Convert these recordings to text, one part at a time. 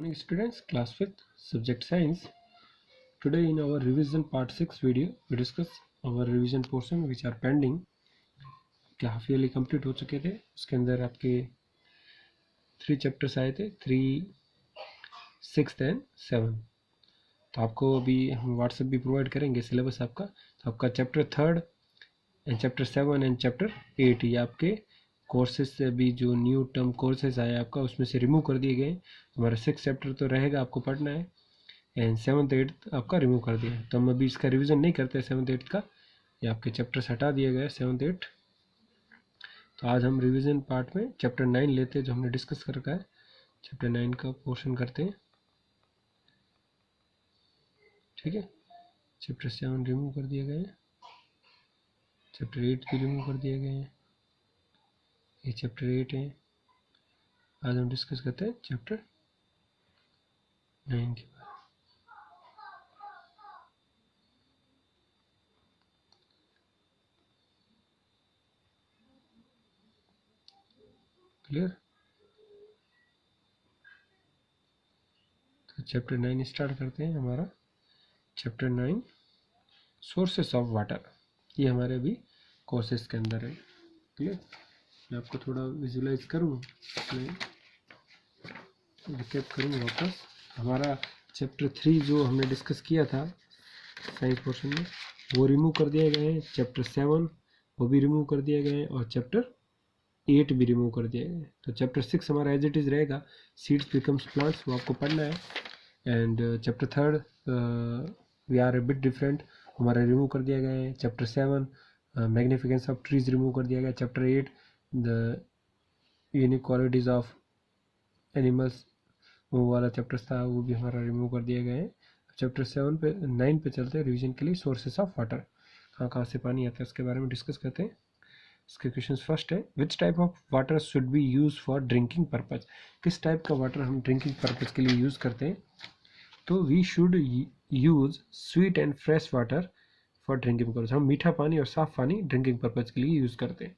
Morning students, class 5th, subject science. Today in our revision part 6 video, we discuss our revision portion which are pending. कि half yearly complete हो चुके थे, उसके अंदर आपके 3 chapters आए थे, 3, 6 एंड 7. तो आपको अभी हम व्हाट्सएप भी प्रोवाइड करेंगे सिलेबस आपका. तो आपका chapter 3 and chapter 7 and chapter 8 ये आपके कोर्सेज से अभी जो न्यू टर्म कोर्सेज आए आपका उसमें से रिमूव कर दिए गए. हमारा 6 चैप्टर तो रहेगा, आपको पढ़ना है, एंड 7th 8th आपका रिमूव कर दिया है. तो हम अभी इसका रिवीजन नहीं करते 7th 8th का, ये आपके चैप्टर्स हटा दिए गए 7th 8th. तो आज हम रिवीजन पार्ट में चैप्टर 9 लेते हैं जो हमने डिस्कस कर रखा है. चैप्टर 9 का पोर्शन करते हैं, ठीक है. चैप्टर 7 रिमूव कर दिए गए, चैप्टर 8 भी रिमूव कर दिए गए हैं, ये चैप्टर 8 है. आज हम डिस्कस करते हैं चैप्टर 9 के बारे में. क्लियर. तो चैप्टर 9 स्टार्ट करते हैं. हमारा चैप्टर 9 सोर्सेस ऑफ वाटर, ये हमारे अभी कोर्सेस के अंदर है. क्लियर. मैं आपको थोड़ा विजुलाइज करूँ, मैं रिकैप करूँ वापस. हमारा चैप्टर 3 जो हमने डिस्कस किया था साइंस पोर्शन में वो रिमूव कर दिए गए हैं. चैप्टर 7 वो भी रिमूव कर दिए गए हैं और चैप्टर 8 भी रिमूव कर दिए गए. तो चैप्टर 6 हमारा एज इट इज़ रहेगा, सीड्स बिकम्स प्लांट्स, वो आपको पढ़ना है. And chapter 3 we are a bit different, हमारा रिमूव कर दिया गया है. Chapter 7 magnificence of trees remove कर दिया गया. Chapter 8 the unique qualities of animals, वो वाला चैप्टर्स था, वो भी हमारा रिमूव कर दिए गए हैं. चैप्टर 9 पे चलते हैं रिवीजन के लिए. सोर्सेस ऑफ वाटर, कहाँ कहाँ से पानी आता है उसके बारे में डिस्कस करते हैं. इसके क्वेश्चन फर्स्ट है, which type of water should be use for drinking purpose. किस टाइप का वाटर हम ड्रिंकिंग पर्पज के लिए यूज़ करते हैं. तो we should use sweet and fresh water for drinking purpose. हम मीठा पानी और साफ पानी ड्रिंकिंग पर्पज के लिए यूज़ करते हैं.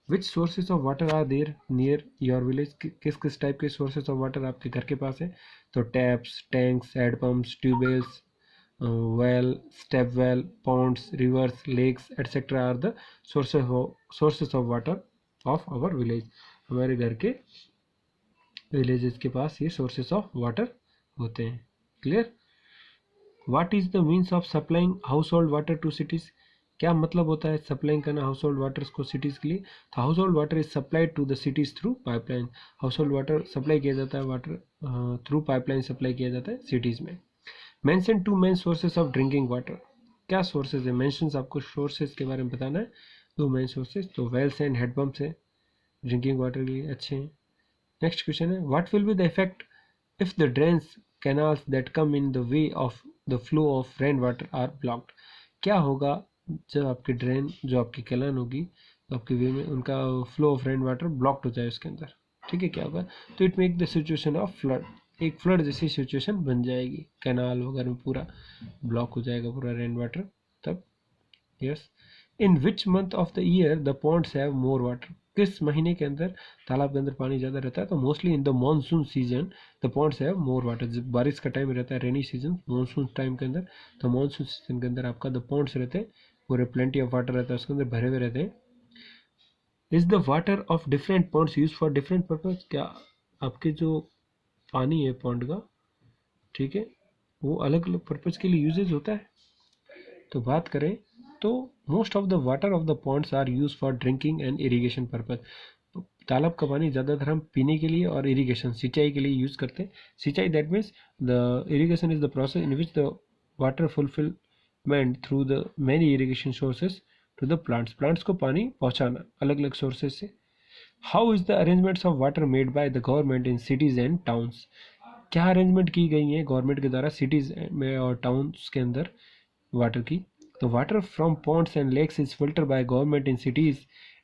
Which sources of water are there near your village. किस किस टाइप के सोर्सेज ऑफ वाटर आपके घर के पास है. तो taps, tanks, hand pumps, tubewells, well, step well, ponds, rivers, lakes etcetera are the sources of water of our village. हमारे घर के विलेजेस के पास ये सोर्सेज ऑफ वाटर होते हैं. Clear. What is the means of supplying household water to cities. क्या मतलब होता है सप्लाइंग करना हाउस होल्ड वाटर्स को सिटीज के लिए. तो household water is supplied to the cities through pipeline. Household water supply किया जाता है, वाटर थ्रू पाइपलाइन सप्लाई किया जाता है सिटीज में. Mention 2 main sources of drinking water. क्या सोर्सेज है, मेंशंस आपको सोर्सेज के बारे में बताना है. 2 मेन सोर्सेज, तो वेल्स एंड हेडपम्प से ड्रिंकिंग वाटर के लिए अच्छे हैं. नेक्स्ट क्वेश्चन है, what will be the effect if the drains canals that come in the way of the flow of rain water are blocked. क्या होगा जब आपकी ड्रेन, जो आपकी कैनाल होगी, तो आपके वे में उनका flow of rain water blocked हो जाए उसके अंदर. ठीक है, क्या होगा. तो it make the situation of flood. एक फ्लड जैसी सिचुएशन बन जाएगी, कैनाल वगैरह में पूरा ब्लॉक हो जाएगा पूरा रेन वाटर तब. Yes. In which month of the year the ponds have more water. किस महीने के अंदर तालाब के अंदर पानी ज़्यादा रहता है. तो mostly in the monsoon season the ponds have more water. जब बारिश का टाइम रहता है, रेनी सीजन, मानसून टाइम के अंदर, तो मानसून सीजन के अंदर आपका द पॉन्ड्स रहते हैं पूरे, प्लेंटी ऑफ वाटर रहता है उसके अंदर, भरे हुए रहते हैं. Is the water of different ponds use for different purpose. क्या आपके जो पानी है पॉन्ड का, ठीक है, वो अलग अलग पर्पज के लिए यूजेज होता है. तो बात करें तो most of the water of the ponds are use for drinking and irrigation purpose. तालाब का पानी ज़्यादातर हम पीने के लिए और इरिगेशन, सिंचाई के लिए यूज़ करते हैं. सिंचाई that means the irrigation is the process in which the water fulfilment through the many irrigation sources to the plants. Plants को पानी पहुँचाना अलग अलग सोर्सेज से. How is the arrangements of water made by the government in cities and towns. क्या arrangement की गई है गवर्नमेंट के द्वारा सिटीज़ में और टाउन्स के अंदर वाटर की. The water from ponds and lakes is filtered by government in cities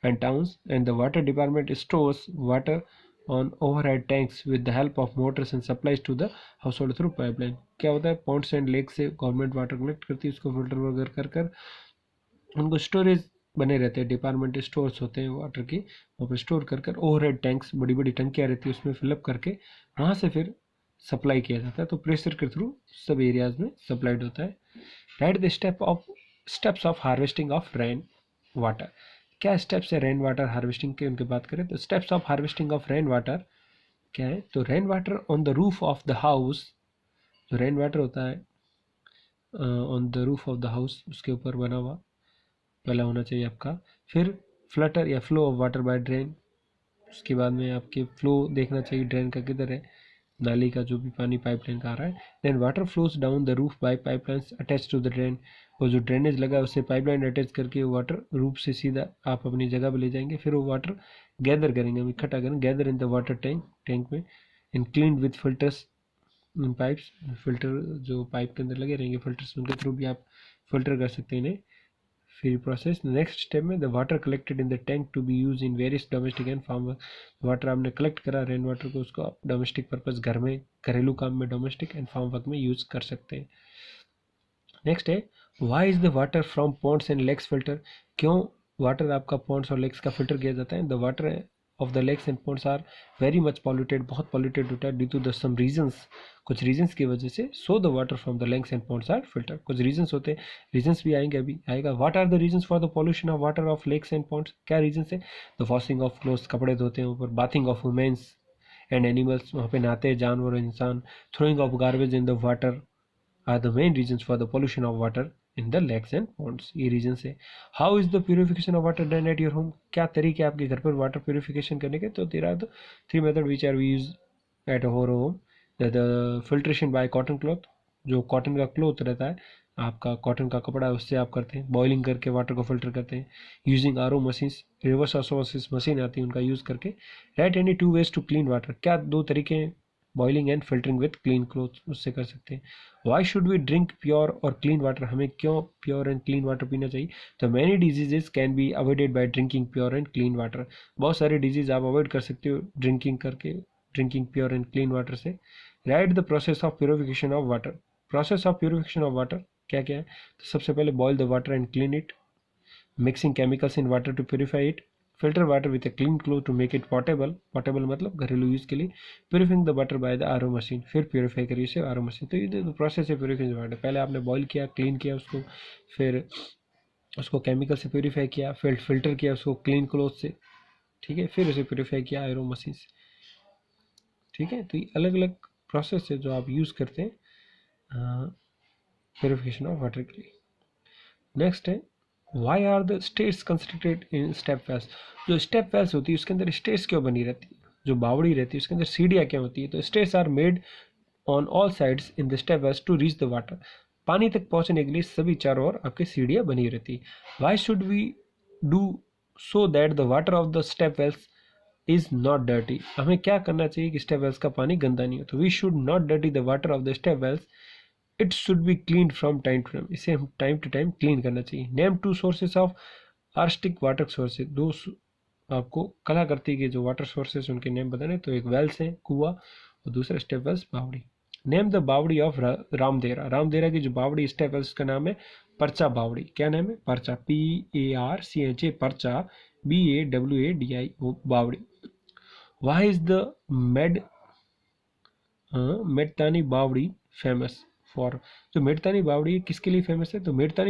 and towns, and the water department stores water on overhead tanks with the help of motors and supplies to the household through pipeline. क्या होता है, ponds and lakes से government water collect करती है, उसको filter वगैरह कर कर उनको स्टोरेज बने रहते हैं, डिपार्टमेंट स्टोर्स होते हैं वाटर की, वहाँ पर स्टोर कर कर ओवरहेड टैंक्स, बड़ी बड़ी टंकियाँ रहती है उसमें फिलअप करके वहाँ से फिर सप्लाई किया जाता है, तो प्रेशर के थ्रू सब एरियाज में सप्लाइड होता है। Right the steps of harvesting of rain water. क्या स्टेप्स है रेन वाटर हार्वेस्टिंग के, उनकी बात करें तो steps of harvesting of rain water क्या है, तो rain water on the roof of the house, जो रेन वाटर होता है on the roof of the house, उसके ऊपर बना हुआ पहला होना चाहिए आपका। फिर फ्लटर या flow of water bye drain, उसके बाद में आपके फ्लो देखना चाहिए ड्रेन का किधर है, नाली का जो भी पानी पाइपलाइन का आ रहा है। Then water flows down the roof by pipelines attach to the drain, वो जो ड्रेनेज लगा है उससे पाइपलाइन अटैच करके वो वाटर रूफ से सीधा आप अपनी जगह पर ले जाएंगे। फिर वो वाटर गैदर करेंगे, हम इकट्ठा करेंगे, gather in the water tank में, in clean with filters in pipes, filter जो पाइप के अंदर लगे रहेंगे फिल्टर्स, उनके थ्रू भी आप फिल्टर कर सकते हैं इन्हें। फिर प्रोसेस नेक्स्ट स्टेप में the water collected in the tank to be use in various domestic and farm work, water आपने कलेक्ट करा रेन वाटर को, उसको आप डोमेस्टिक पर्पस घर में घरेलू काम में डोमेस्टिक एंड फार्म वर्क में यूज कर सकते हैं। नेक्स्ट है why is the water from ponds and lakes filter, क्यों वाटर आपका पॉन्ड्स और लेक्स का फिल्टर किया जाता है। The water of the lakes and ponds are very much polluted, बहुत पॉल्यूटेड होता है due to the some reasons, कुछ रीजंस की वजह से। So the water from the lakes and ponds are filter, कुछ रीजंस होते हैं, रीजंस भी आएंगे अभी आएगा। What are the reasons for the pollution of water of lakes and ponds, क्या रीजंस है, द वॉशिंग ऑफ क्लोथ्स, कपड़े धोते हैं ऊपर, bathing of womens and animals, वहाँ पे नहाते हैं जानवर और इंसान, throwing of garbage in the water are the main reasons for the pollution of water in the lakes and ponds, ये रीजन है। How is the purification of water done at your home, क्या तरीके आपके घर पर water purification करने के, तो there are the three method which are we use at our home. The filtration by cotton cloth, जो कॉटन का क्लॉथ रहता है आपका, कॉटन का कपड़ा है उससे आप करते हैं, बॉइलिंग करके वाटर को फिल्टर करते हैं। Using R O machines, reverse osmosis machine आती है उनका यूज़ करके। Write any two ways to clean water, क्या दो तरीके हैं, boiling and filtering with clean cloth, उससे कर सकते हैं। Why should we drink pure और क्लीन वाटर, हमें क्यों प्योर एंड क्लीन वाटर पीना चाहिए, तो many diseases can be avoided by drinking pure and clean water, बहुत सारे डिजीज आप अवॉइड कर सकते हो ड्रिंकिंग करके, drinking pure and clean water से। Write the process of purification of water, process of purification of water क्या क्या है, तो सबसे पहले boil the water and clean it, mixing chemicals in water to purify it, filter water with a clean cloth to make it portable, portable मतलब घरेलू use के लिए, purifying the water by the RO machine, फिर purify करिए इसे RO machine. तो ये process है प्योरीफिकेशन वाटर, पहले आपने बॉयल किया, क्लीन किया उसको, फिर उसको केमिकल से प्योरीफाई किया, फिर फिल्टर किया उसको क्लीन क्लोथ से, ठीक है, फिर उसे प्योरीफाई किया आयरो मशीन से, ठीक है। तो ये अलग अलग प्रोसेस है जो आप यूज़ करते हैं प्योरीफिकेशन ऑफ वाटर के लिए। नेक्स्ट है why are the states constructed in step wells, जो स्टेप वेल्स होती है उसके अंदर स्टेट्स क्यों बनी रहती है, जो बावड़ी रहती है उसके अंदर सीढ़ियाँ क्या होती है, तो states are made on all sides in the step wells to reach the water, पानी तक पहुंचने के लिए सभी चारों ओर आपकी सीढ़ियाँ बनी रहती है। Why should we do so that the water of the step wells is not dirty, हमें क्या करना चाहिए कि स्टेप वेल्स का पानी गंदा नहीं हो, तो we should not dirty the water of the step wells, it should be clean from time to time, इसे हम टाइम टू टाइम क्लीन करना चाहिए। Name two sources of arsenic water sources, दो आपको कला करती के जो वाटर सोर्सेज उनके नेम बताने, तो एक वेल्स है कुआ और दूसरा स्टेप वेल्स बावड़ी। नेम द बावड़ी ऑफ रामदेरा, रामदेरा की जो बावड़ी स्टेप वेल्स का नाम है परचा बावड़ी, क्या नाम है, परचा, PARCHA, परचा, BAWADI, वो बावड़ी। वाई इज द मेडतानी बावड़ी फेमस फॉर, जो मेडतानी बावड़ी किसके लिए फेमस है, तो मेडतानी